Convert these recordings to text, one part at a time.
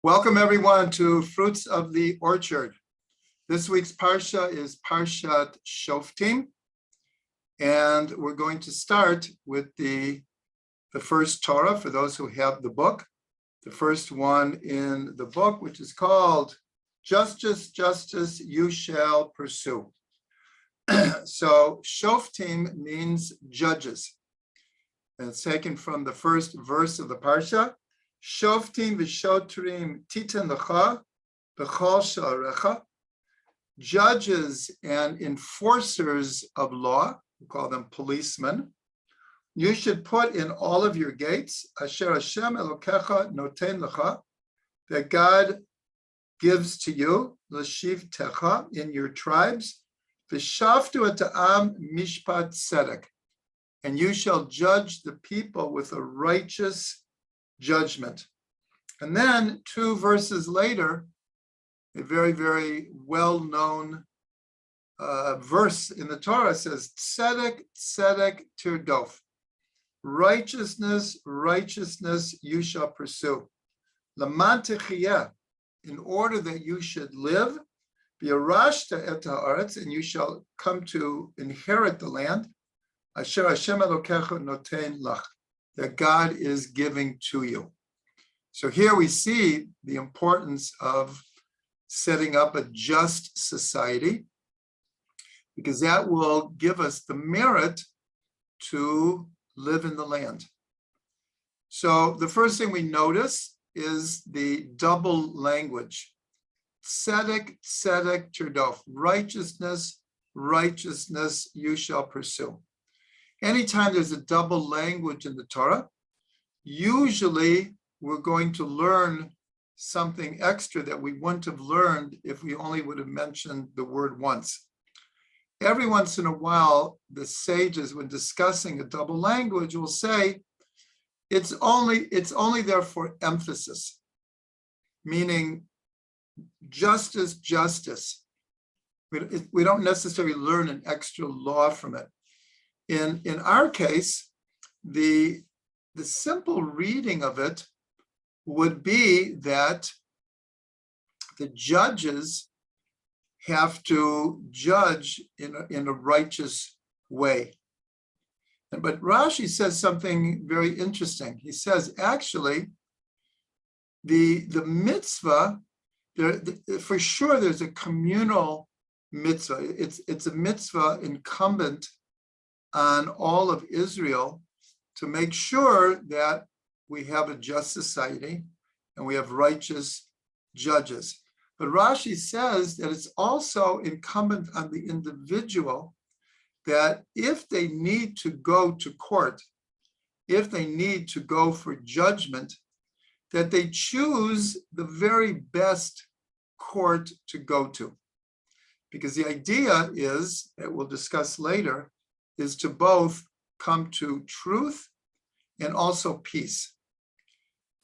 Welcome everyone to Fruits of the Orchard. This week's Parsha is Parshat Shoftim, and we're going to start with the first Torah for those who have the book. The first one in the book, which is called Justice, Justice You Shall Pursue. So Shoftim means judges, and it's taken from the first verse of the Parsha. Shoftim v'shotrim titan lecha b'chol sha'arecha. Judges and enforcers of law, we call them policemen, you should put in all of your gates, asher Hashem Elokecha noten lecha, that God gives to you, l'shiv techa, in your tribes, v'shavtu et ha'am mishpat tzedek, and you shall judge the people with a righteous judgment. And then 2 verses later, a very, very well-known verse in the Torah says, Tzedek, Tzedek tirdof. Righteousness, righteousness you shall pursue. Laman techiyeh, in order that you should live, v'yarashta et haaretz, and you shall come to inherit the land, asher Hashem Elokecha noten lach, that God is giving to you. So here we see the importance of setting up a just society, because that will give us the merit to live in the land. So the first thing we notice is the double language. Tzedek, tzedek tirdof. Righteousness, righteousness you shall pursue. Anytime there's a double language in the Torah, usually we're going to learn something extra that we wouldn't have learned if we only would have mentioned the word once. Every once in a while, the sages, when discussing a double language, will say, it's only there for emphasis, meaning justice, justice. We don't necessarily learn an extra law from it. In our case, the simple reading of it would be that the judges have to judge in a righteous way. But Rashi says something very interesting. He says, actually, the mitzvah, for sure there's a communal mitzvah. It's a mitzvah incumbent on all of Israel to make sure that we have a just society and we have righteous judges. But Rashi says that it's also incumbent on the individual that if they need to go to court, if they need to go for judgment, that they choose the very best court to go to. Because the idea is, that we'll discuss later, is to both come to truth and also peace.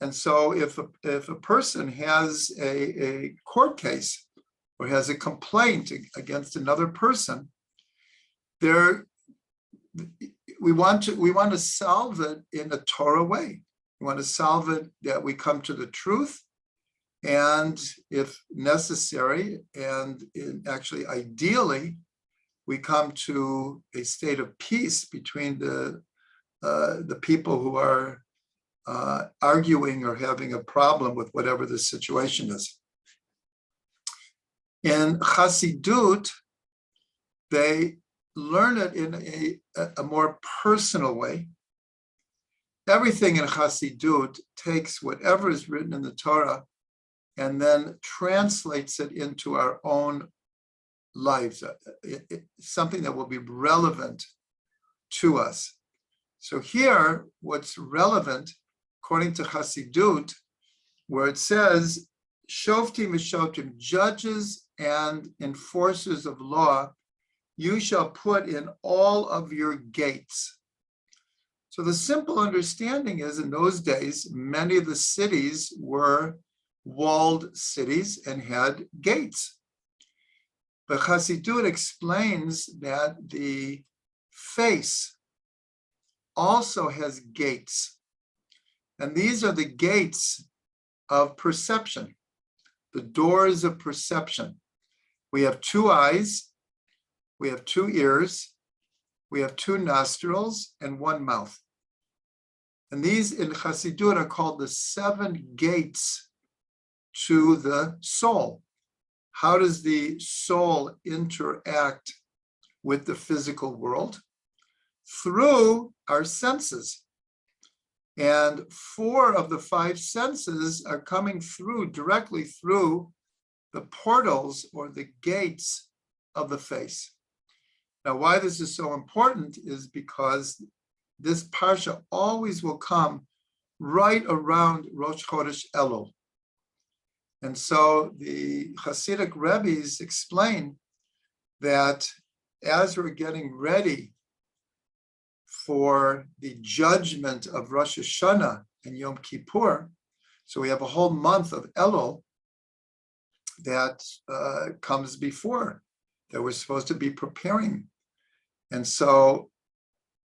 And so if a person has a court case or has a complaint against another person, we want to solve it in a Torah way. We want to solve it that we come to the truth, and if necessary, and actually ideally, we come to a state of peace between the people who are arguing or having a problem with whatever the situation is. In Chassidut, they learn it in a more personal way. Everything in Chassidut takes whatever is written in the Torah and then translates it into our own lives, something that will be relevant to us. So here, what's relevant, according to Chassidut, where it says, Shoftim v'shotrim, judges and enforcers of law, you shall put in all of your gates. So the simple understanding is, in those days, many of the cities were walled cities and had gates. But Chassidut explains that the face also has gates. And these are the gates of perception, the doors of perception. We have 2 eyes, we have 2 ears, we have 2 nostrils, and 1 mouth. And these in Chassidut are called the 7 gates to the soul. How does the soul interact with the physical world? Through our senses. And 4 of the 5 senses are coming through, directly through the portals or the gates of the face. Now, why this is so important is because this parsha always will come right around Rosh Chodesh Elul. And so the Hasidic Rebbe's explain that as we're getting ready for the judgment of Rosh Hashanah and Yom Kippur, so we have a whole month of Elul that comes before, that we're supposed to be preparing. And so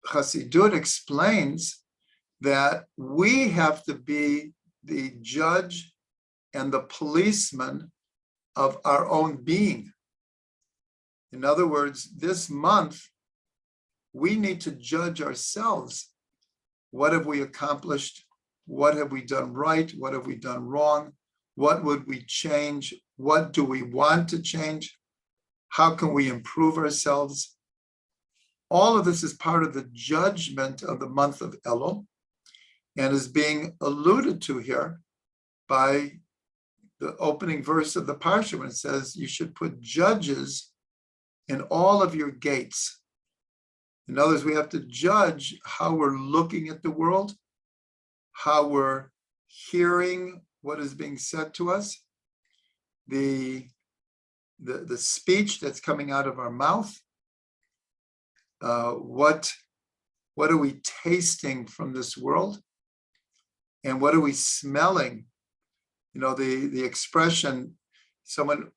Chassidut explains that we have to be the judge and the policeman of our own being. In other words, this month, we need to judge ourselves. What have we accomplished? What have we done right? What have we done wrong? What would we change? What do we want to change? How can we improve ourselves? All of this is part of the judgment of the month of Elul and is being alluded to here by the opening verse of the Parsha when it says you should put judges in all of your gates. In other words, we have to judge how we're looking at the world, how we're hearing what is being said to us, the speech that's coming out of our mouth, what are we tasting from this world, and what are we smelling? You know, the expression, someone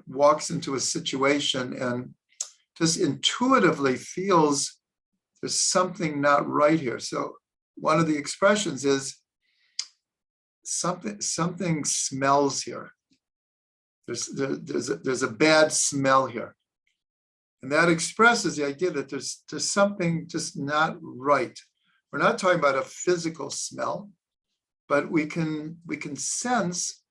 walks into a situation and just intuitively feels there's something not right here. So one of the expressions is something smells here. There's a bad smell here. And that expresses the idea that there's something just not right. We're not talking about a physical smell, but we can sense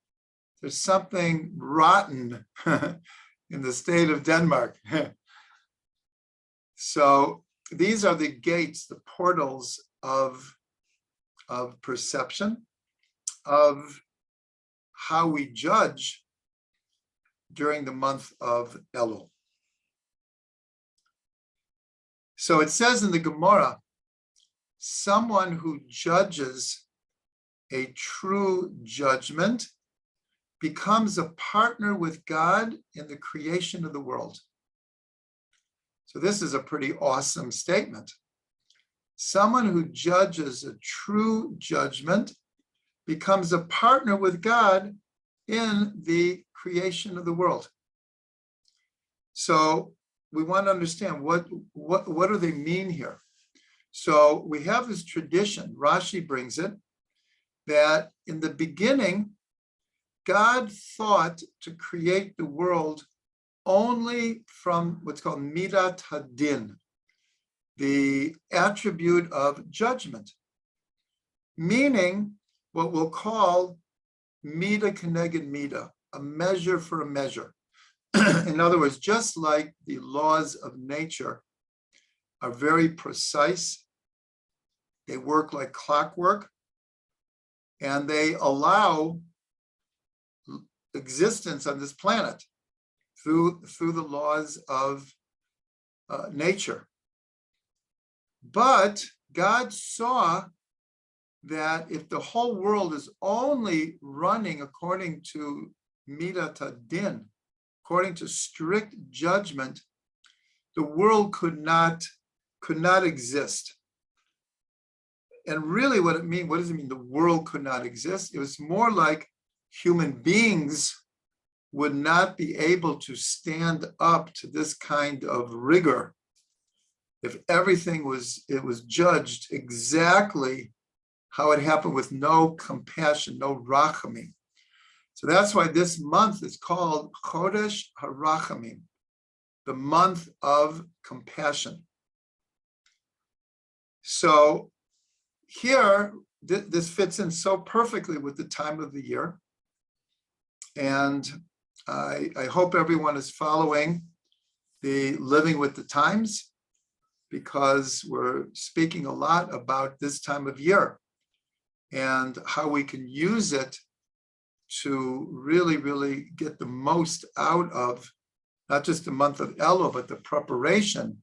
there's something rotten in the state of Denmark. So these are the gates, the portals of perception, of how we judge during the month of Elul. So it says in the Gemara, someone who judges a true judgment becomes a partner with God in the creation of the world. So this is a pretty awesome statement. Someone who judges a true judgment becomes a partner with God in the creation of the world. So we want to understand what do they mean here? So we have this tradition, Rashi brings it, that in the beginning, God thought to create the world only from what's called midat hadin, the attribute of judgment, meaning what we'll call mida keneged mida, a measure for a measure. In other words, just like the laws of nature are very precise, they work like clockwork, and they allow existence on this planet through the laws of nature. But God saw that if the whole world is only running according to midat hadin, according to strict judgment, the world could not exist. And really what does it mean the world could not exist? It was more like human beings would not be able to stand up to this kind of rigor if everything was judged exactly how it happened with no compassion, no rachamim. So that's why this month is called Chodesh HaRachamim, the month of compassion. So here, this fits in so perfectly with the time of the year. And I hope everyone is following the Living with the Times, because we're speaking a lot about this time of year and how we can use it to really, really get the most out of not just the month of Elul, but the preparation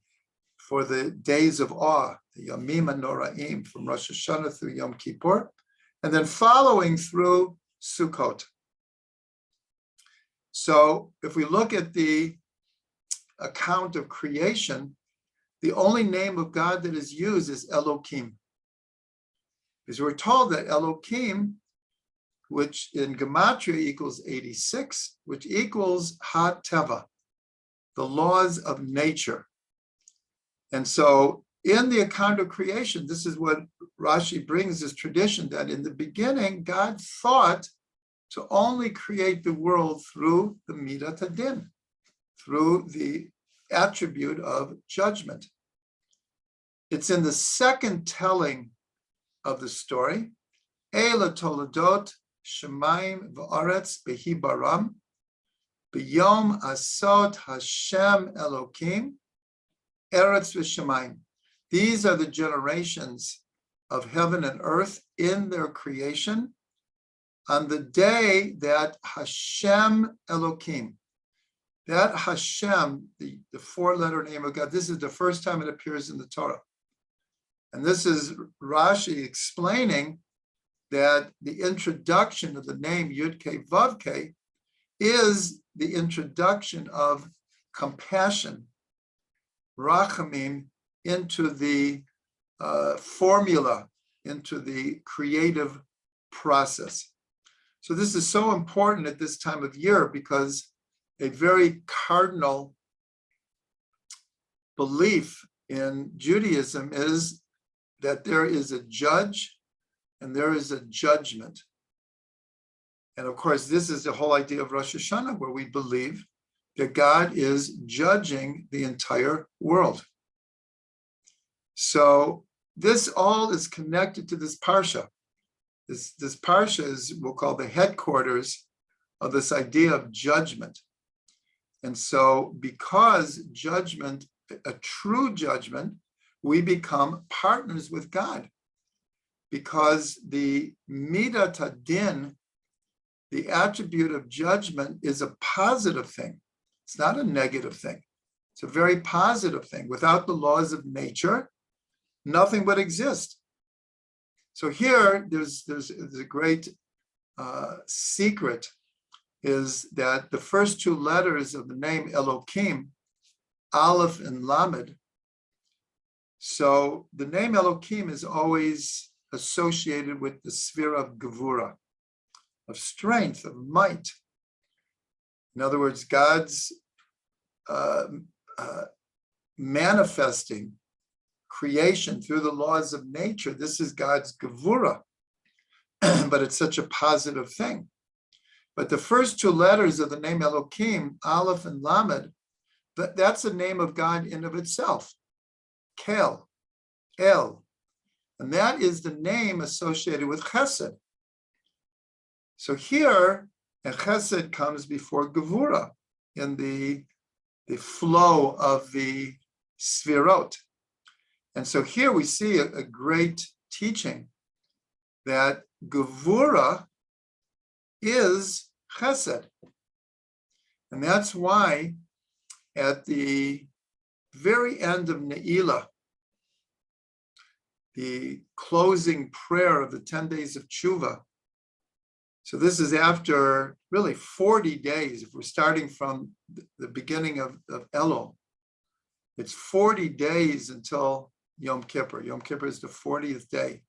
for the days of awe, the Yamim HaNoraim, from Rosh Hashanah through Yom Kippur, and then following through Sukkot. So if we look at the account of creation, the only name of God that is used is Elohim. Because we're told that Elohim, which in Gematria equals 86, which equals Ha-Teva, the laws of nature. And so in the account of creation, this is what Rashi brings, this tradition that in the beginning, God thought to only create the world through the Midat Hadin, through the attribute of judgment. It's in the second telling of the story, Eila Toledot Shemaim V'aretz Behi Baram B'yom Asot Hashem Elokim Eretz V'Shemaim. These are the generations of heaven and earth in their creation on the day that Hashem Elokim, that Hashem, the four-letter name of God, this is the first time it appears in the Torah. And this is Rashi explaining that the introduction of the name Yud-Kei Vav-Kei is the introduction of compassion, Rachamim, into the formula, into the creative process. So this is so important at this time of year, because a very cardinal belief in Judaism is that there is a judge and there is a judgment. And of course, this is the whole idea of Rosh Hashanah, where we believe that God is judging the entire world. So this all is connected to this parsha. This parsha is, we'll call, the headquarters of this idea of judgment. And so because judgment, a true judgment, we become partners with God. Because the Midat Hadin, the attribute of judgment, is a positive thing. It's not a negative thing. It's a very positive thing. Without the laws of nature, nothing would exist. So here, there's a great secret, is that the first two letters of the name Elohim, Aleph and Lamed. So the name Elohim is always associated with the sphere of Gevura, of strength, of might. In other words, God's manifesting creation through the laws of nature. This is God's Gevura, but it's such a positive thing. But the first two letters of the name Elohim, Aleph and Lamed, that's the name of God in of itself, Kel, El. And that is the name associated with Chesed. So here, Chesed comes before Gevura in the flow of the Sfirot. And so here we see a great teaching that Gevura is Chesed. And that's why at the very end of Ne'ilah, the closing prayer of the 10 days of Tshuva. So this is after really 40 days. If we're starting from the beginning of Elul, it's 40 days until Yom Kippur. Yom Kippur is the 40th day.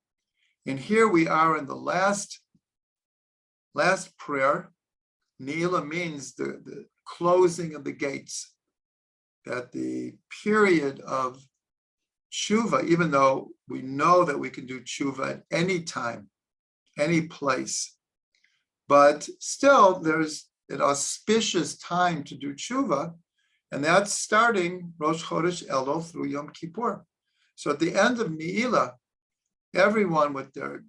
And here we are in the last prayer. Ne'ilah means the closing of the gates, that the period of Tshuva, even though we know that we can do Tshuva at any time, any place, But still, there's an auspicious time to do tshuva, and that's starting Rosh Chodesh Elul through Yom Kippur. So at the end of Ne'ilah, everyone with their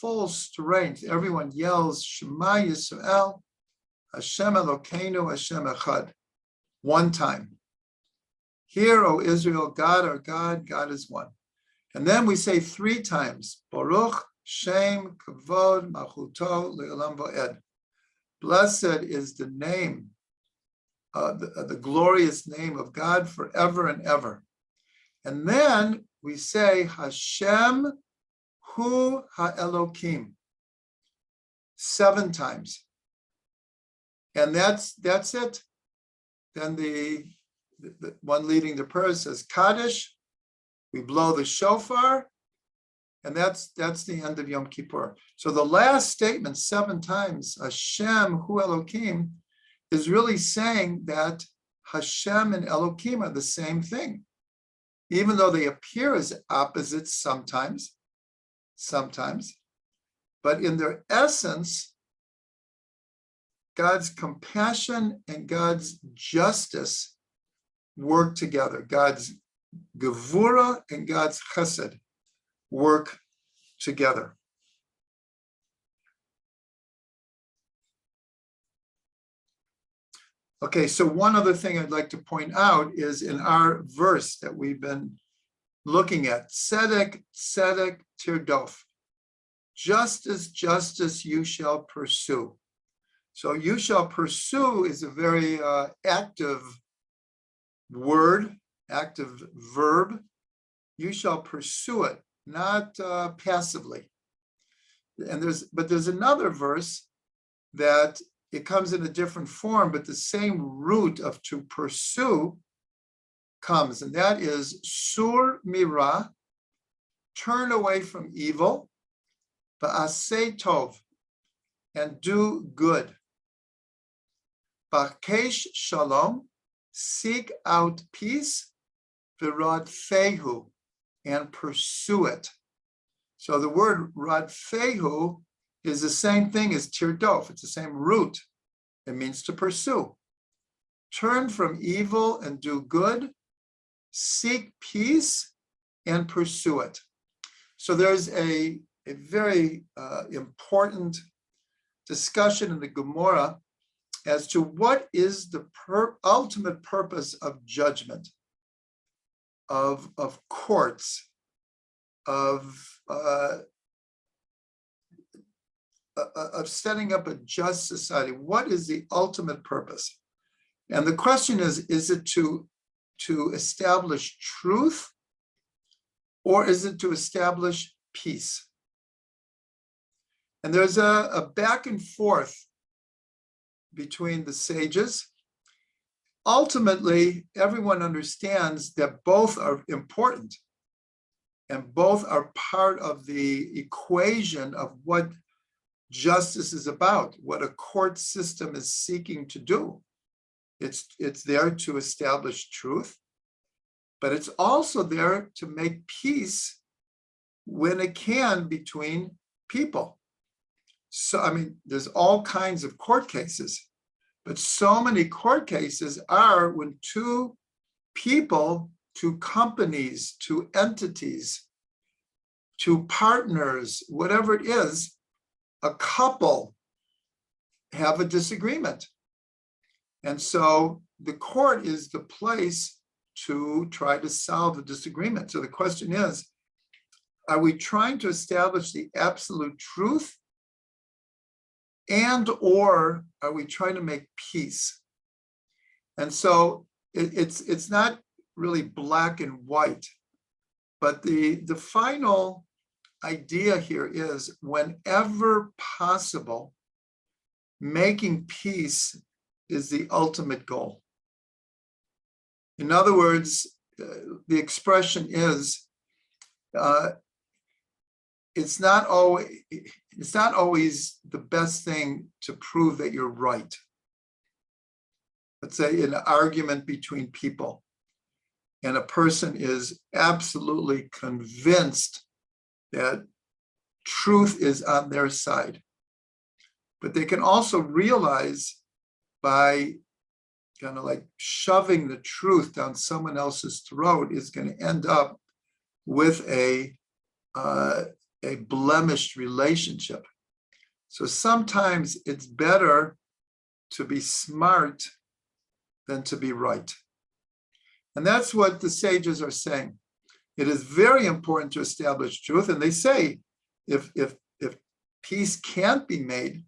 full strength, everyone yells, Shema Yisrael, Hashem Elokeinu, Hashem Echad, one time. Hear, O Israel, God our God, God is one. And then we say 3 times, Baruch, Shem, Kavod, Malchuto, Le'olam Va'ed. Blessed is the name, the glorious name of God forever and ever. And then we say, Hashem Hu HaElokim, 7 times. And that's it. Then the one leading the prayer says Kaddish, we blow the shofar, and that's the end of Yom Kippur. So the last statement 7 times, Hashem Hu Elokim, is really saying that Hashem and Elokim are the same thing, even though they appear as opposites sometimes, but in their essence, God's compassion and God's justice work together. God's gevura and God's chesed work together. Okay, so one other thing I'd like to point out is in our verse that we've been looking at, tzedek, tzedek, tirdof. Justice, justice, you shall pursue. So you shall pursue is a very active word, active verb. You shall pursue it, not passively. And there's another verse that it comes in a different form, but the same root of to pursue comes, and that is sur mira, turn away from evil, ba'aseh tov, and do good. Ba'kesh shalom, seek out peace, v'radfehu, and pursue it. So the word radfehu is the same thing as tirdof. It's the same root. It means to pursue. Turn from evil and do good. Seek peace and pursue it. So there's a very important discussion in the Gemara as to what is the ultimate purpose of judgment, of courts, of setting up a just society. What is the ultimate purpose? And the question is it to establish truth, or is it to establish peace? And there's a back and forth between the sages. Ultimately, everyone understands that both are important and both are part of the equation of what justice is about, what a court system is seeking to do. It's there to establish truth, but it's also there to make peace when it can between people. So, I mean, there's all kinds of court cases, but so many court cases are when 2 people, 2 companies, 2 entities, 2 partners, whatever it is, a couple have a disagreement. And so the court is the place to try to solve the disagreement. So the question is, are we trying to establish the absolute truth, and or are we trying to make peace? And so it's not really black and white, but the final idea here is, whenever possible, making peace is the ultimate goal. In other words, the expression is, it's not always the best thing to prove that you're right. Let's say in an argument between people, and a person is absolutely convinced that truth is on their side, but they can also realize by kind of like shoving the truth down someone else's throat is going to end up with a blemished relationship. So sometimes it's better to be smart than to be right. And that's what the sages are saying. It is very important to establish truth. And they say if peace can't be made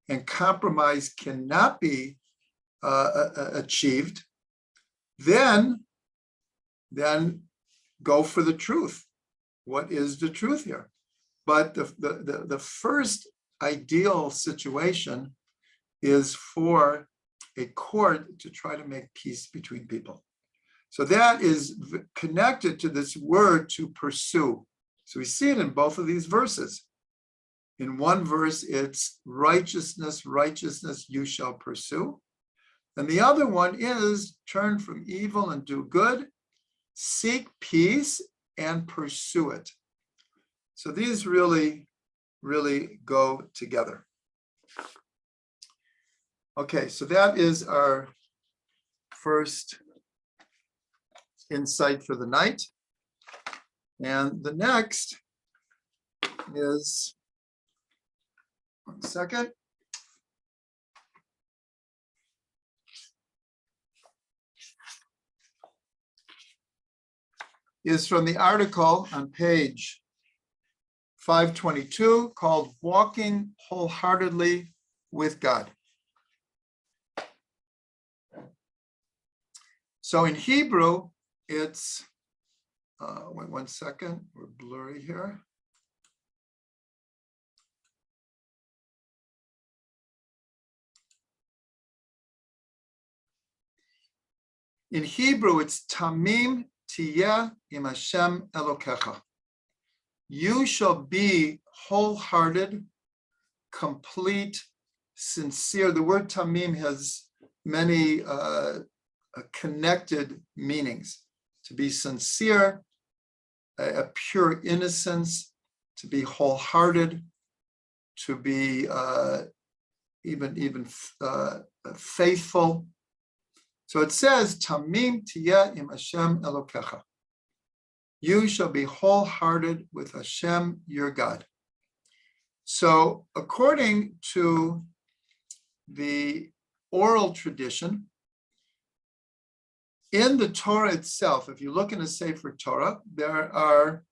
and compromise cannot be achieved, then go for the truth. What is the truth here? But the first ideal situation is for a court to try to make peace between people. So that is connected to this word to pursue. So we see it in both of these verses. In one verse, it's righteousness, righteousness you shall pursue. And the other one is turn from evil and do good, seek peace and pursue it. So these really, really go together. Okay, so that is our first insight for the night. And the next is, one second. Is from the article on page 522 called Walking Wholeheartedly with God. So in Hebrew, it's, wait 1 second, we're blurry here. In Hebrew, it's Tamim Tiyeh im Hashem Elokecha. You shall be wholehearted, complete, sincere. The word Tamim has many connected meanings. To be sincere, a pure innocence, to be wholehearted, to be even faithful. So it says, Tamim tiyeh im Hashem Elokecha. You shall be wholehearted with Hashem, your God. So according to the oral tradition, in the Torah itself, if you look in a Sefer Torah, there are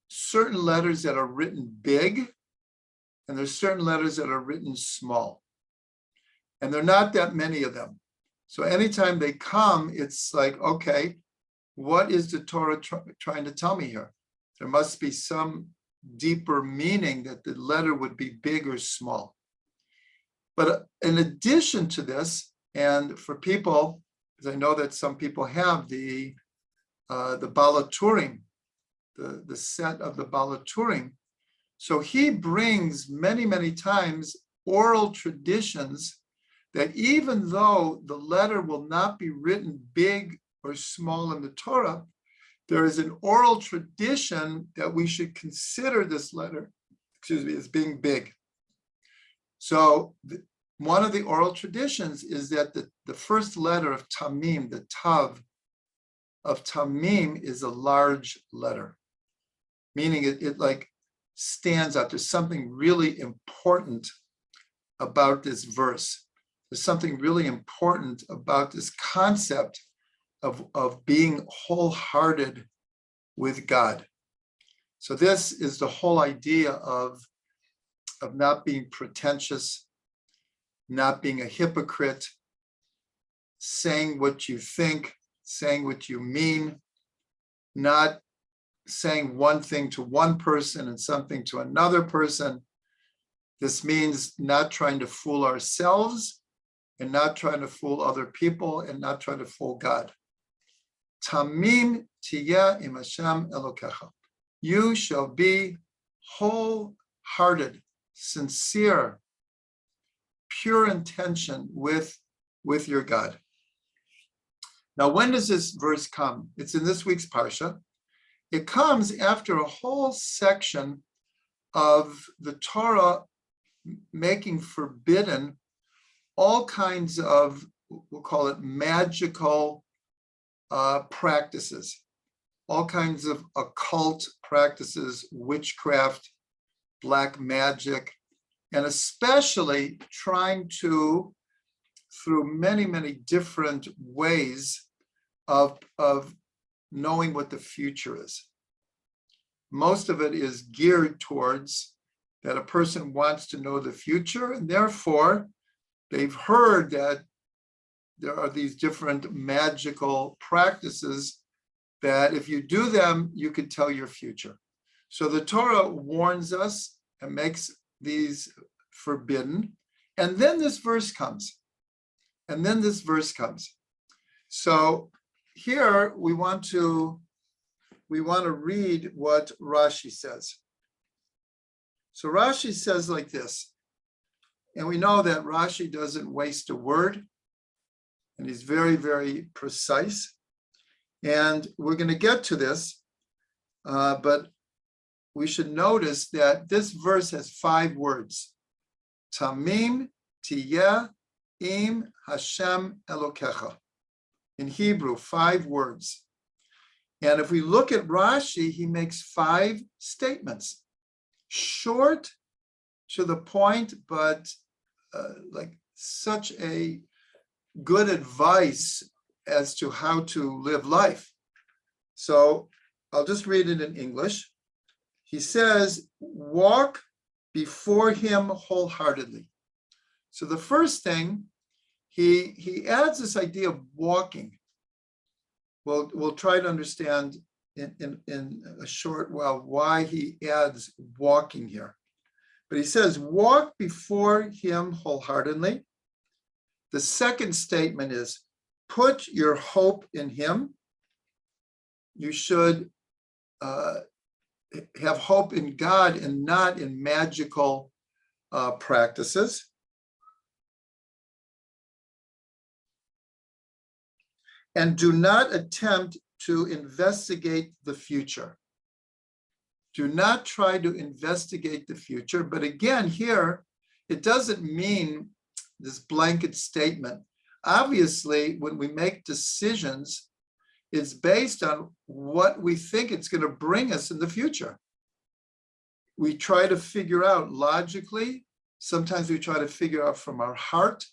certain letters that are written big, and there's certain letters that are written small. And there are not that many of them. So anytime they come, it's like, okay, what is the Torah trying to tell me here? There must be some deeper meaning that the letter would be big or small. But in addition to this, and for people, because I know that some people have the Balaturim, the set of the Balaturim. So he brings many, many times oral traditions that even though the letter will not be written big or small in the Torah, there is an oral tradition that we should consider this letter, as being big. So one of the oral traditions is that the first letter of Tamim, the Tav of Tamim, is a large letter, meaning it like stands out. There's something really important about this verse. There's something really important about this concept of being wholehearted with God. So this is the whole idea of not being pretentious, not being a hypocrite, saying what you think, saying what you mean, not saying one thing to one person and something to another person. This means not trying to fool ourselves and not trying to fool other people and not trying to fool God. Tamim tiyeh im Hashem Elokecha. You shall be wholehearted, sincere, pure intention with your God. Now, when does this verse come? It's in this week's Parsha. It comes after a whole section of the Torah making forbidden all kinds of, we'll call it magical practices, all kinds of occult practices, witchcraft, black magic, and especially trying to, through many, many different ways of knowing what the future is. Most of it is geared towards that a person wants to know the future, and therefore they've heard that there are these different magical practices that if you do them, you could tell your future. So the Torah warns us and makes these forbidden. And then this verse comes. So here we want to read what Rashi says. So Rashi says like this, and we know that Rashi doesn't waste a word, and he's very, very precise. And we're going to get to this, but we should notice that this verse has 5 words. Tamim tiyeh im Hashem Elokecha. In Hebrew, 5 words. And if we look at Rashi, he makes 5 statements. Short, to the point, but like such a good advice as to how to live life. So I'll just read it in English. He says, walk before him wholeheartedly. So the first thing, he adds this idea of walking. We'll try to understand in a short while why he adds walking here. But he says, walk before him wholeheartedly. The second statement is, put your hope in him. You should have hope in God and not in magical practices. And do not attempt to investigate the future. Do not try to investigate the future. But again, here, it doesn't mean this blanket statement. Obviously, when we make decisions, it's based on what we think it's going to bring us in the future. We try to figure out logically. Sometimes we try to figure out from our heart.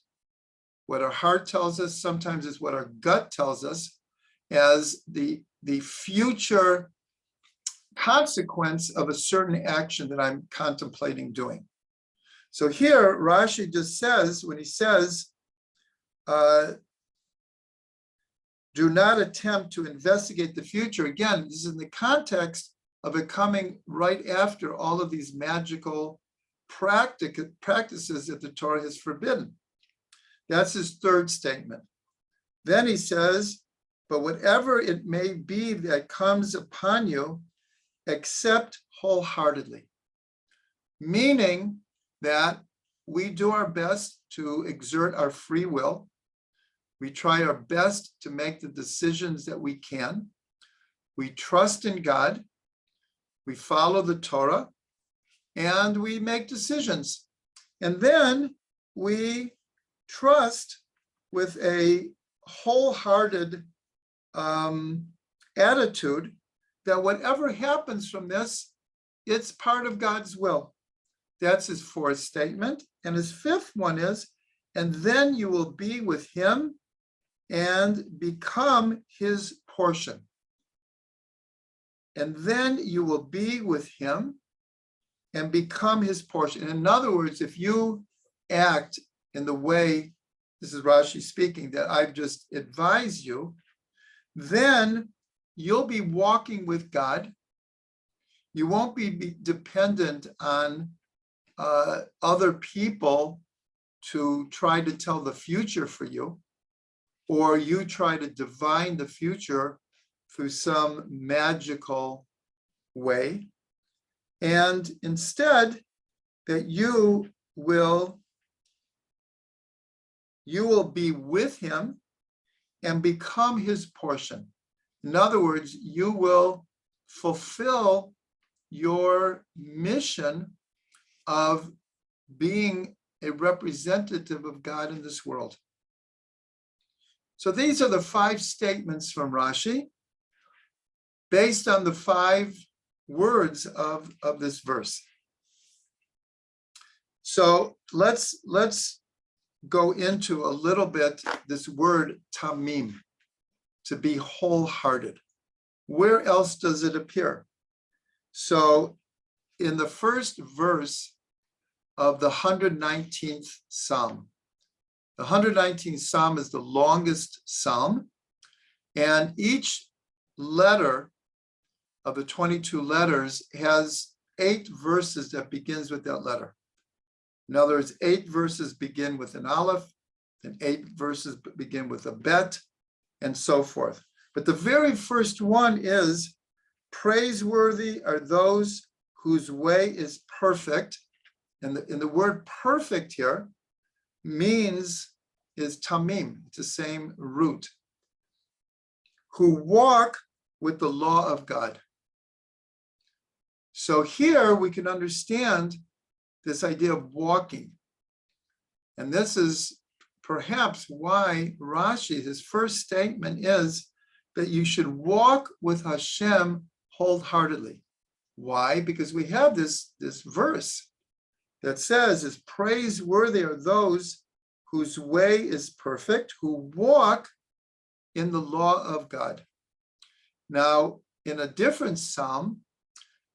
What our heart tells us, sometimes is what our gut tells us as the future consequence of a certain action that I'm contemplating doing. So here, Rashi just says, when he says, do not attempt to investigate the future. Again, this is in the context of it coming right after all of these magical practices that the Torah has forbidden. That's his third statement. Then he says, but whatever it may be that comes upon you, accept wholeheartedly. Meaning that we do our best to exert our free will. We try our best to make the decisions that we can. We trust in God. We follow the Torah, and we make decisions. And then we trust with a wholehearted attitude that whatever happens from this, it's part of God's will. That's his fourth statement. And his fifth one is, and then you will be with him and become his portion. And then you will be with him and become his portion. In other words, if you act in the way, this is Rashi speaking, that I've just advised you, then you'll be walking with God. You won't be dependent on other people to try to tell the future for you, or you try to divine the future through some magical way. And instead, that you will be with him and become his portion. In other words, you will fulfill your mission of being a representative of God in this world. So these are the 5 statements from Rashi based on the 5 words of this verse. So let's go into a little bit this word tamim, to be wholehearted. Where else does it appear? So in the first verse of the 119th Psalm, the 119th Psalm is the longest Psalm, and each letter of the 22 letters has 8 verses that begins with that letter. In other words, 8 verses begin with an aleph, and 8 verses begin with a bet, and so forth. But the very first one is, praiseworthy are those whose way is perfect. And the word perfect here is tamim. It's the same root. Who walk with the law of God. So here we can understand this idea of walking. And this is perhaps why Rashi, his first statement is that you should walk with Hashem wholeheartedly. Why? Because we have this verse that says, "Is praiseworthy are those whose way is perfect, who walk in the law of God." Now, in a different psalm,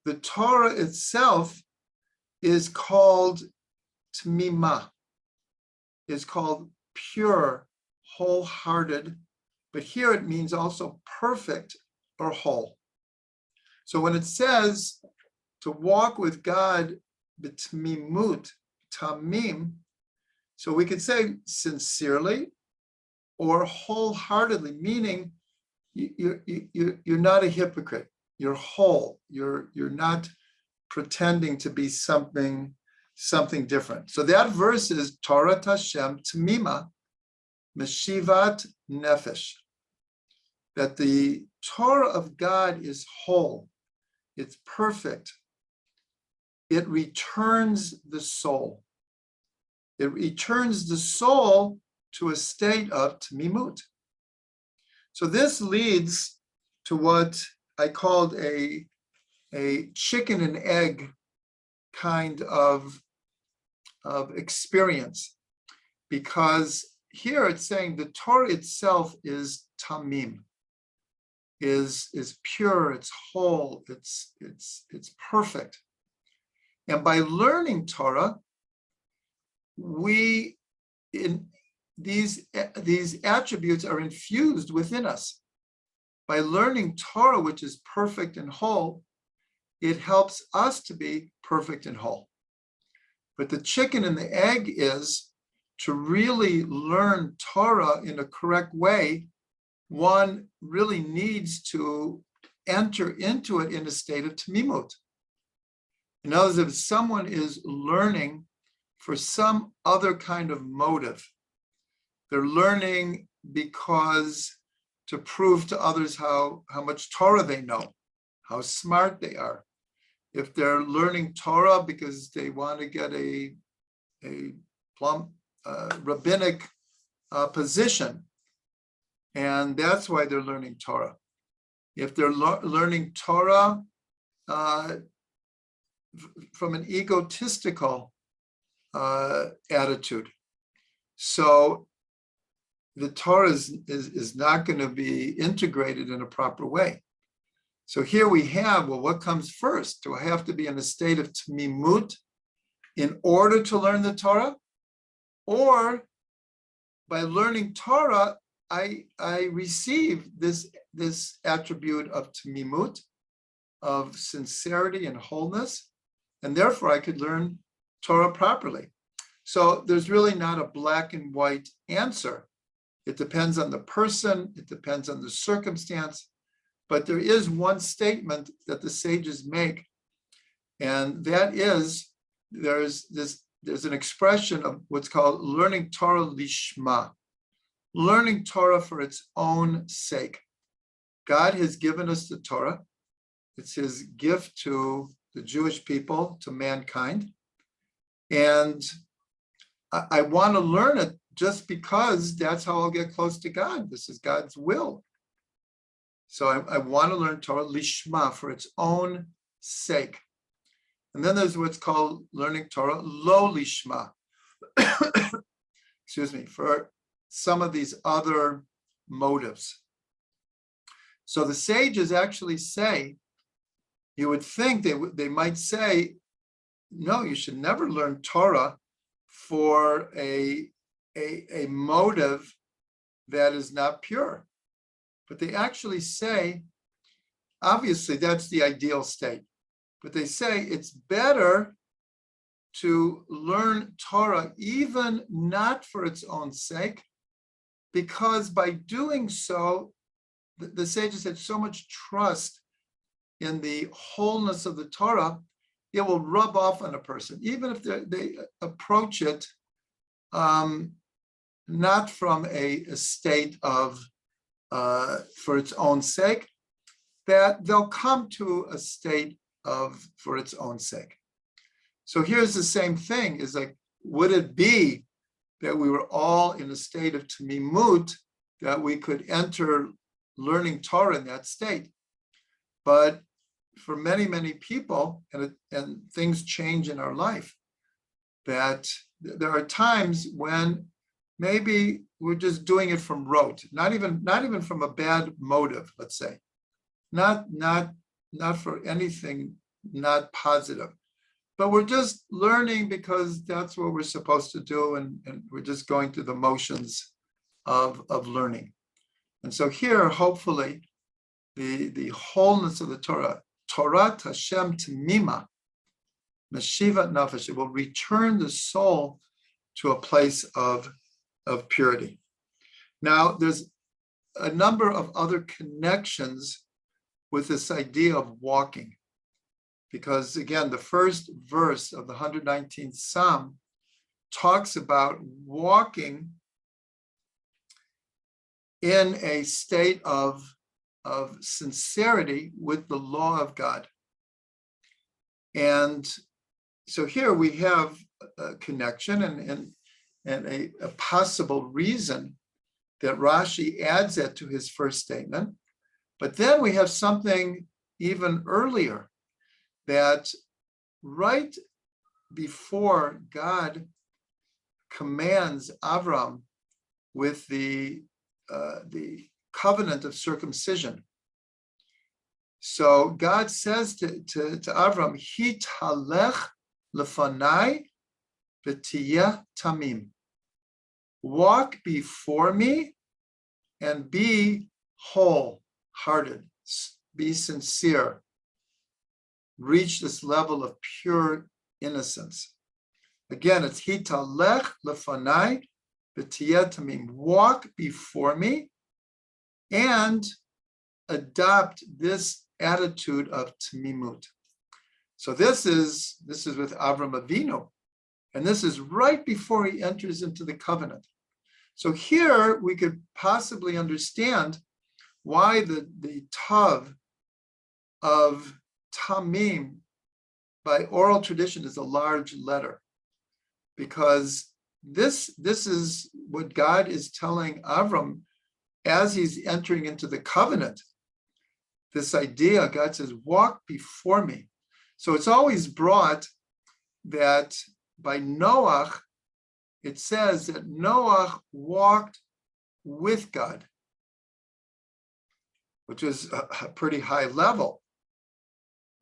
the Torah itself is called tmima, is called pure, wholehearted, but here it means also perfect or whole. So when it says to walk with God b'tmimut, tamim, so we could say sincerely or wholeheartedly, meaning you're not a hypocrite. You're whole. You're not pretending to be something different. So that verse is Torah Hashem Tmima Meshivat Nefesh. That the Torah of God is whole. It's perfect. It returns the soul. It returns the soul to a state of Tmimut. So this leads to what I called a chicken and egg kind of experience, because here it's saying the Torah itself is tamim, is pure, it's whole, it's perfect. And by learning Torah, these attributes are infused within us. By learning Torah, which is perfect and whole, it helps us to be perfect and whole. But the chicken and the egg is to really learn Torah in a correct way. One really needs to enter into it in a state of tamimut. In other words, if someone is learning for some other kind of motive, they're learning because to prove to others how much Torah they know, how smart they are. If they're learning Torah because they want to get a rabbinic position, and that's why they're learning Torah. If they're learning Torah from an egotistical attitude, so the Torah is not going to be integrated in a proper way. So here we have, well, what comes first? Do I have to be in a state of tmimut in order to learn the Torah? Or by learning Torah, I receive this attribute of tmimut, of sincerity and wholeness, and therefore I could learn Torah properly. So there's really not a black and white answer. It depends on the person, it depends on the circumstance, but there is one statement that the sages make, and that is there's an expression of what's called learning Torah lishma, learning Torah for its own sake. God has given us the Torah. It's his gift to the Jewish people, to mankind. And I want to learn it just because that's how I'll get close to God. This is God's will. So I want to learn Torah lishma, for its own sake. And then there's what's called learning Torah lo lishma. Excuse me, for some of these other motives. So the sages actually say, you would think they might say, no, you should never learn Torah for a motive that is not pure. But they actually say, obviously that's the ideal state, but they say it's better to learn Torah even not for its own sake, because by doing so, the sages had so much trust in the wholeness of the Torah, it will rub off on a person, even if they approach it not from a state of for its own sake, that they'll come to a state of for its own sake. So here's the same thing, is like, would it be that we were all in a state of tamimut, that we could enter learning Torah in that state? But for many, many people, and things change in our life, that there are times when maybe we're just doing it from rote, not even from a bad motive, let's say, not for anything not positive, but we're just learning because that's what we're supposed to do, and we're just going through the motions of learning. And so here, hopefully, the wholeness of the Torah, Torah Hashem Tamima, Meshivat Nafesh, it will return the soul to a place of purity. Now, there's a number of other connections with this idea of walking, because again, the first verse of the 119th Psalm talks about walking in a state of sincerity with the law of God. And so here we have a connection and a possible reason that Rashi adds that to his first statement. But then we have something even earlier, that right before God commands Avram with the covenant of circumcision. So God says to Avram, Hitalech lefanai v'tiyeh tamim. Walk before me and be wholehearted, be sincere. Reach this level of pure innocence. Again, it's Hitalech lefanai v'tiyeh tamim. Walk before me and adopt this attitude of tamimut. So this is with Avram Avinu, and this is right before he enters into the covenant. So here we could possibly understand why the tav of tamim by oral tradition is a large letter, because this is what God is telling Avram as he's entering into the covenant. This idea, God says, walk before me. So it's always brought that by Noach, it says that Noach walked with God, which is a pretty high level.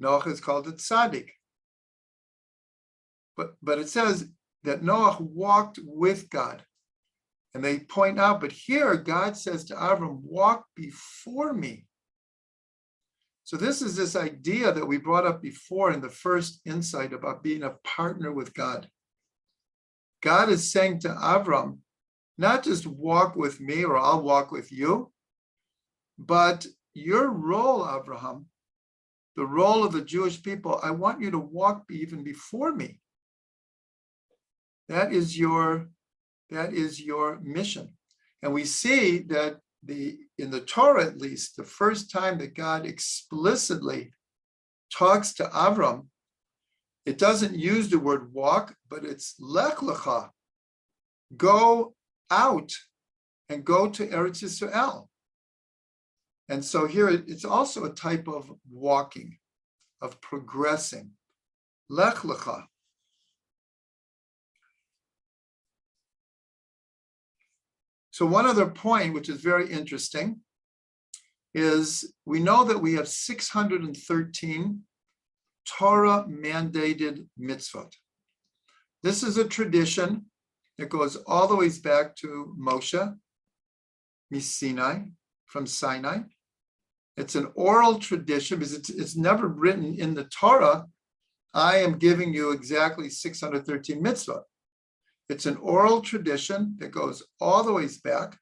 Noach is called a tzaddik. But it says that Noach walked with God. And they point out, but here God says to Avram, walk before me. So this is this idea that we brought up before in the first insight about being a partner with God. God is saying to Avram, not just walk with me or I'll walk with you, but your role, Abraham, the role of the Jewish people, I want you to walk even before me. That is your mission. And we see that in the Torah, at least, the first time that God explicitly talks to Avram, It doesn't use the word walk, but it's lech lecha. Go out and go to Eretz Yisrael. And so here it's also a type of walking, of progressing. Lech lecha. So one other point, which is very interesting, is we know that we have 613 Torah mandated mitzvot. This is a tradition that goes all the way back to Moshe, from Sinai. It's an oral tradition because it's never written in the Torah. I am giving you exactly 613 mitzvot. It's an oral tradition that goes all the way back,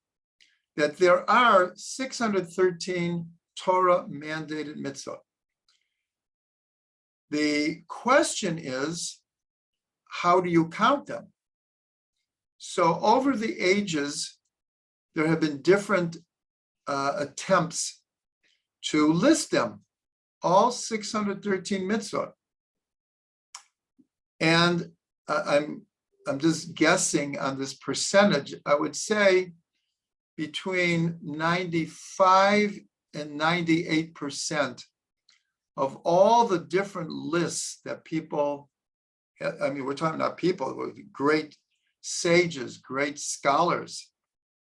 that there are 613 Torah mandated mitzvot. The question is, how do you count them? So over the ages, there have been different attempts to list them, all 613 mitzvot. And I'm just guessing on this percentage. I would say between 95 and 98% of all the different lists that people, I mean, we're talking about people, great sages, great scholars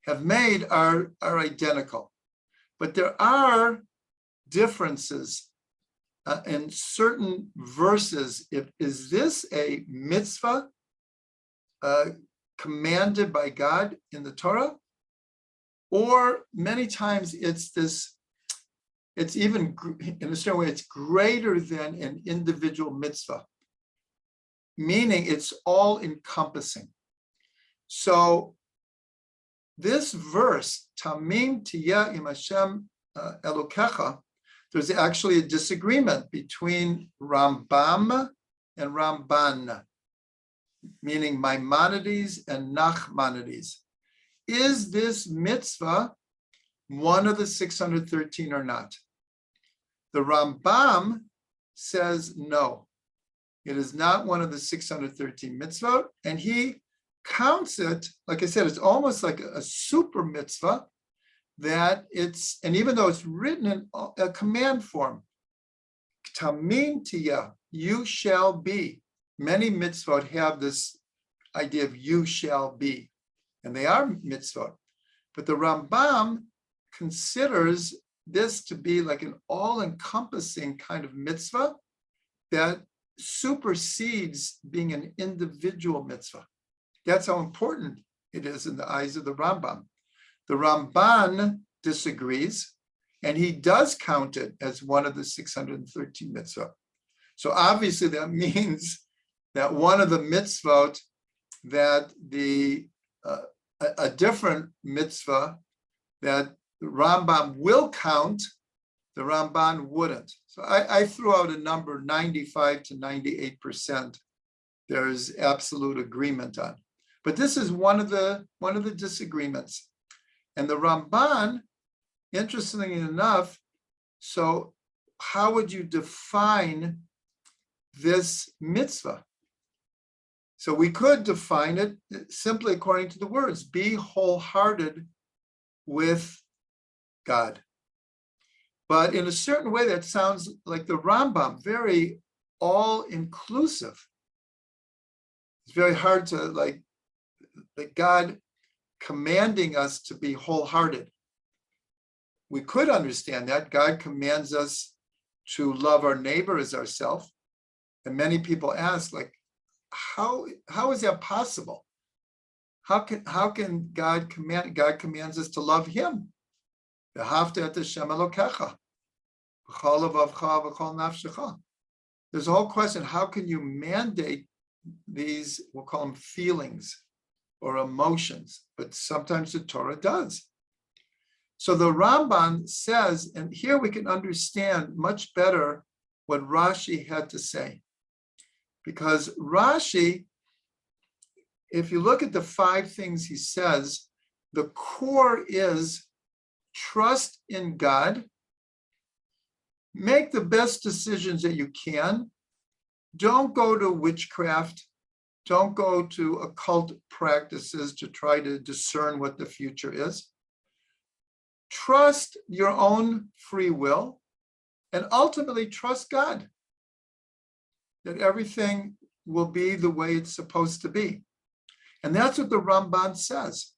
have made are identical. But there are differences in certain verses. Is this a mitzvah commanded by God in the Torah? Or many times it's even, in a certain way, it's greater than an individual mitzvah, meaning it's all encompassing. So this verse, Tamim Tiyah im Hashem Elokecha, there's actually a disagreement between Rambam and Ramban, meaning Maimonides and Nachmanides. Is this mitzvah one of the 613 or not? The Rambam says no, it is not one of the 613 mitzvot, and he counts it, like I said, it's almost like a super mitzvah, that it's, and even though it's written in a command form, Tamim Tiyah, you shall be. Many mitzvot have this idea of you shall be, and they are mitzvot. But the Rambam considers this to be like an all-encompassing kind of mitzvah that supersedes being an individual mitzvah. That's how important it is in the eyes of the Rambam. The Ramban disagrees, and he does count it as one of the 613 mitzvah. So obviously that means that one of the mitzvot that a different mitzvah that the Rambam will count, the Ramban wouldn't. So I threw out a number, 95 to 98%. There's absolute agreement on. But this is one of the disagreements. And the Ramban, interestingly enough, so how would you define this mitzvah? So we could define it simply according to the words, be wholehearted with God. But in a certain way, that sounds like the Rambam, very all-inclusive. It's very hard to like God commanding us to be wholehearted. We could understand that God commands us to love our neighbor as ourselves. And many people ask, like, how is that possible? How can God command? God commands us to love Him. There's a whole question: how can you mandate these? We'll call them feelings or emotions, but sometimes the Torah does. So the Ramban says, and here we can understand much better what Rashi had to say. Because Rashi, if you look at the 5 things he says, the core is trust in God, make the best decisions that you can, don't go to witchcraft. Don't go to occult practices to try to discern what the future is. Trust your own free will and ultimately trust God that everything will be the way it's supposed to be. And that's what the Ramban says.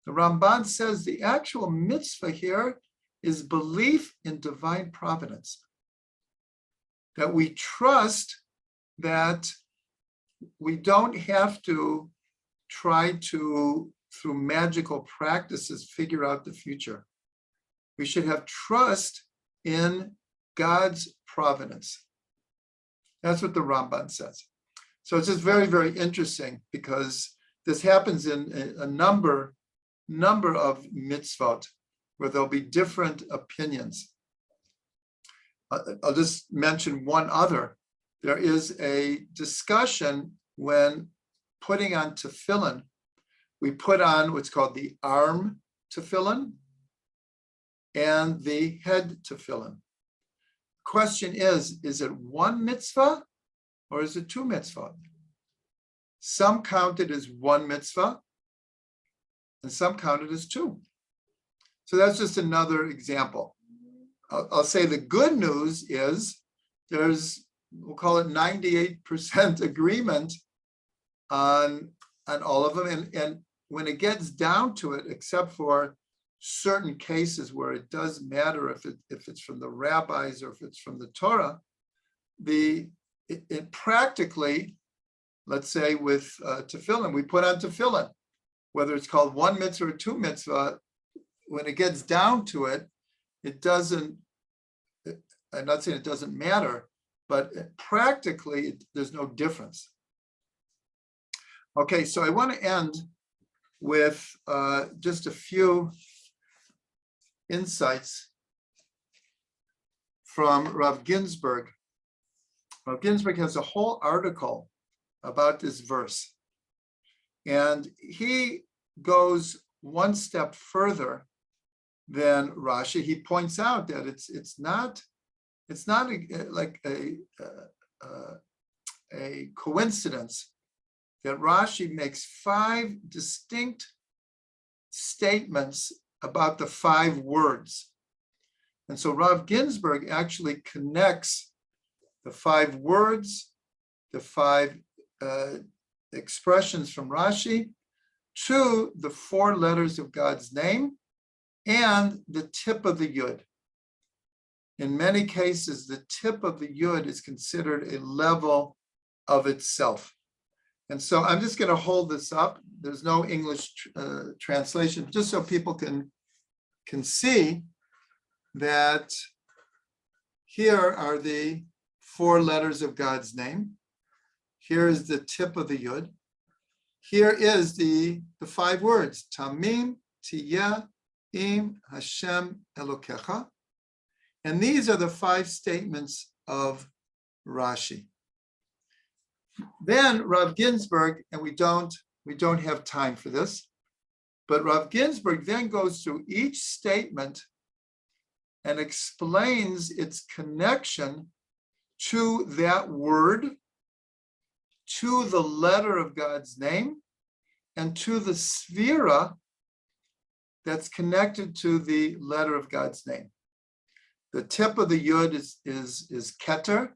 The Ramban says the actual mitzvah here is belief in divine providence. That we trust that we don't have to try to, through magical practices, figure out the future. We should have trust in God's providence. That's what the Ramban says. So it's just very, very interesting because this happens in a number of mitzvot where there'll be different opinions. I'll just mention one other. There is a discussion when putting on tefillin. We put on what's called the arm tefillin and the head tefillin. Question is it one mitzvah or is it two mitzvah? Some count it as one mitzvah and some count it as two. So that's just another example. I'll say the good news is there's, we'll call it 98% agreement on all of them. And when it gets down to it, except for certain cases where it does matter if it's from the rabbis or if it's from the Torah, it practically, let's say with tefillin, we put on tefillin, whether it's called one mitzvah or two mitzvah, when it gets down to it, it doesn't, I'm not saying it doesn't matter, but practically there's no difference. Okay, so I want to end with just a few insights from Rav Ginsburg. Rav Ginsburg has a whole article about this verse. And he goes one step further than Rashi. He points out that it's not like a coincidence that Rashi makes 5 distinct statements about the 5 words. And so Rav Ginsburg actually connects the 5 words, the 5 expressions from Rashi to the 4 letters of God's name and the tip of the yud. In many cases, the tip of the yud is considered a level of itself. And so I'm just going to hold this up. There's no English translation, just so people can see that here are the 4 letters of God's name. Here is the tip of the yud. Here is the 5 words, Tamim, Tiyeh, Im, Hashem, Elokecha. And these are the 5 statements of Rashi. Then Rav Ginsburg, and we don't have time for this, but Rav Ginsburg then goes through each statement and explains its connection to that word, to the letter of God's name, and to the sphera that's connected to the letter of God's name. The tip of the yud is keter,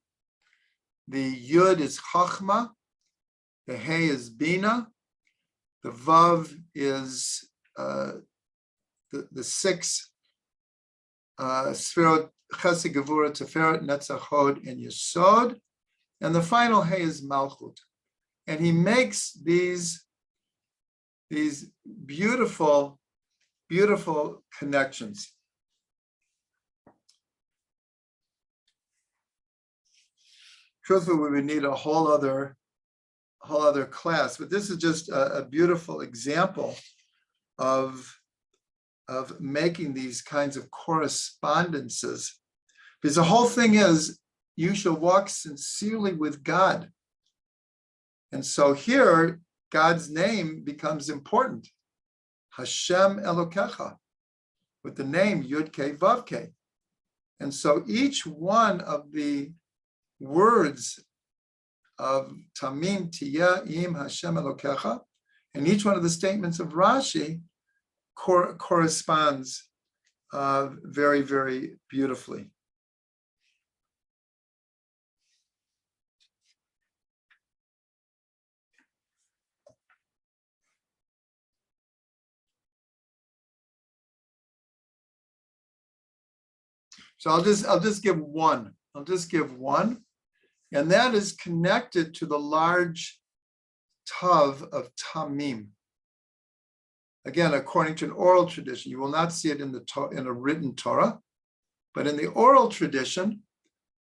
the yud is chachma, the hey is bina, the vav is the 6 sphirot, chesed, gevura, teferet, netzach, hod, and yesod, and the final hey is malchut. And he makes these beautiful, beautiful connections. Truthfully, we would need a whole other class, but this is just a beautiful example of making these kinds of correspondences. Because the whole thing is, you shall walk sincerely with God. And so here, God's name becomes important. Hashem Elokecha, with the name Yud-Kei Vav-Kei. And so each one of the words of Tamim Tiyeh Im Hashem Elokecha, and each one of the statements of Rashi corresponds very, very beautifully. So I'll just give one. And that is connected to the large tav of Tamim. Again, according to an oral tradition, you will not see it in a written Torah, but in the oral tradition,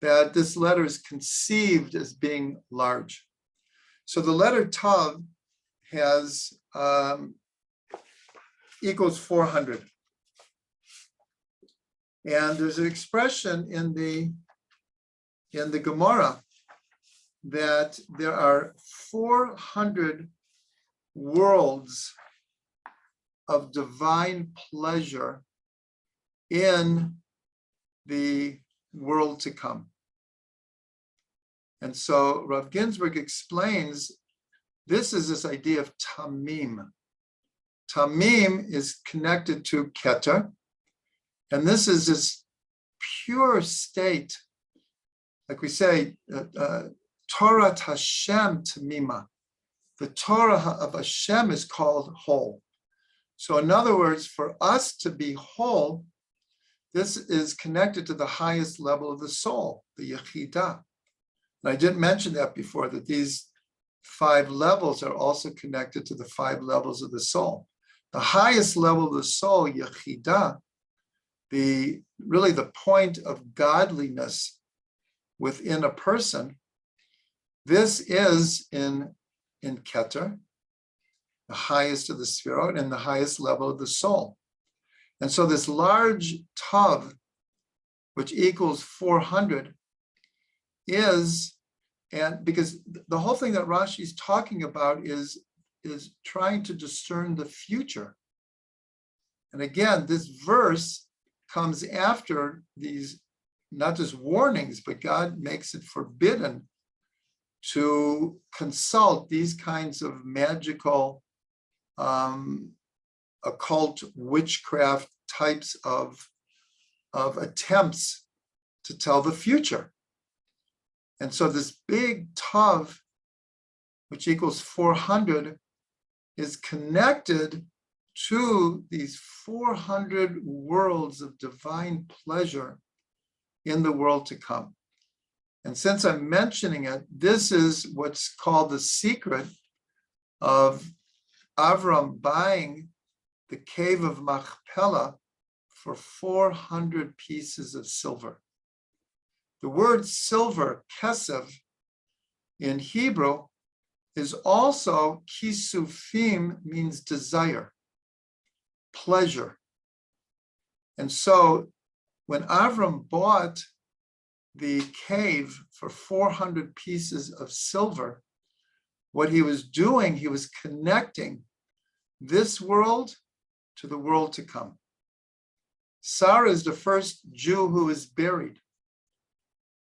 that this letter is conceived as being large. So the letter tav has equals 400. And there's an expression in the Gemara that there are 400 worlds of divine pleasure in the world to come. And so Rav Ginsburg explains this idea of tamim. Tamim is connected to Keter, and this is this pure state, like we say, Torah Hashem Tamima. The Torah of Hashem is called whole. So in other words, for us to be whole, this is connected to the highest level of the soul, the Yechidah. And I didn't mention that before, that these 5 levels are also connected to the 5 levels of the soul. The highest level of the soul, Yechidah, really the point of godliness within a person, this is in Keter, the highest of the Sefirot and the highest level of the soul. And so this large tav, which equals 400, is, and because the whole thing that Rashi is talking about is trying to discern the future. And again, this verse comes after these, not just warnings, but God makes it forbidden to consult these kinds of magical, occult witchcraft types of attempts to tell the future. And so this big tav, which equals 400, is connected to these 400 worlds of divine pleasure in the world to come. And since I'm mentioning it, this is what's called the secret of Avram buying the cave of Machpelah for 400 pieces of silver. The word silver, kesef, in Hebrew is also kisufim, means desire, pleasure. And so when Avram bought the cave for 400 pieces of silver, what he was doing, he was connecting this world to the world to come. Sarah is the first Jew who is buried.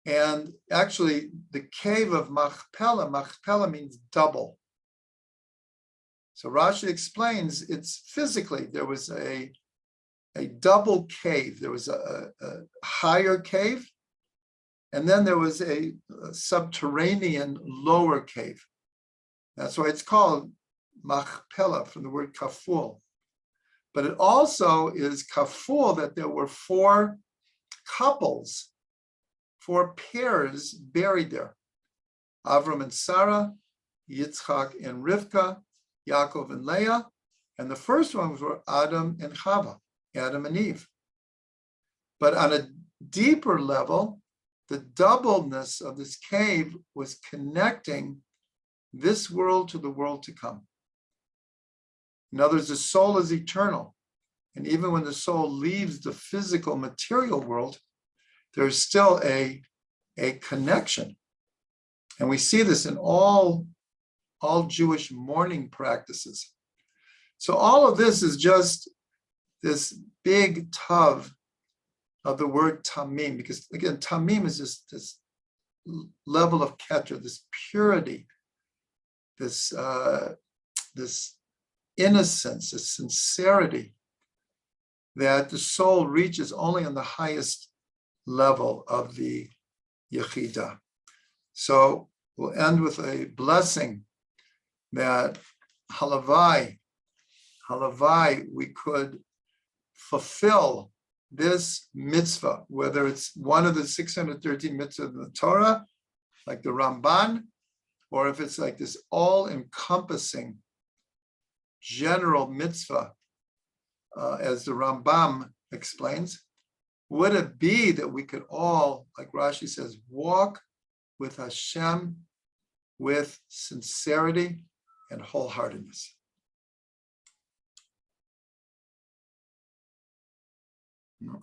And actually, the cave of Machpelah means double. So Rashi explains it's physically, there was a double cave. There was a higher cave, and then there was a subterranean lower cave. That's why it's called Machpelah, from the word kaful. But it also is kaful that there were 4 couples, 4 pairs buried there. Avram and Sarah, Yitzchak and Rivka, Yaakov and Leah, and the first ones were Adam and Chava, Adam and Eve. But on a deeper level, the doubleness of this cave was connecting this world to the world to come. In other words, the soul is eternal. And even when the soul leaves the physical material world, there's still a connection. And we see this in all Jewish mourning practices. So all of this is just this big tav of the word tamim, because again, tamim is just this level of keter, this purity, this innocence, this sincerity that the soul reaches only on the highest level of the Yechida. So we'll end with a blessing that halavai, we could fulfill this mitzvah, whether it's one of the 613 mitzvahs in the Torah, like the Ramban, or if it's like this all-encompassing general mitzvah, as the Rambam explains. Would it be that we could all, like Rashi says, walk with Hashem with sincerity and wholeheartedness? No.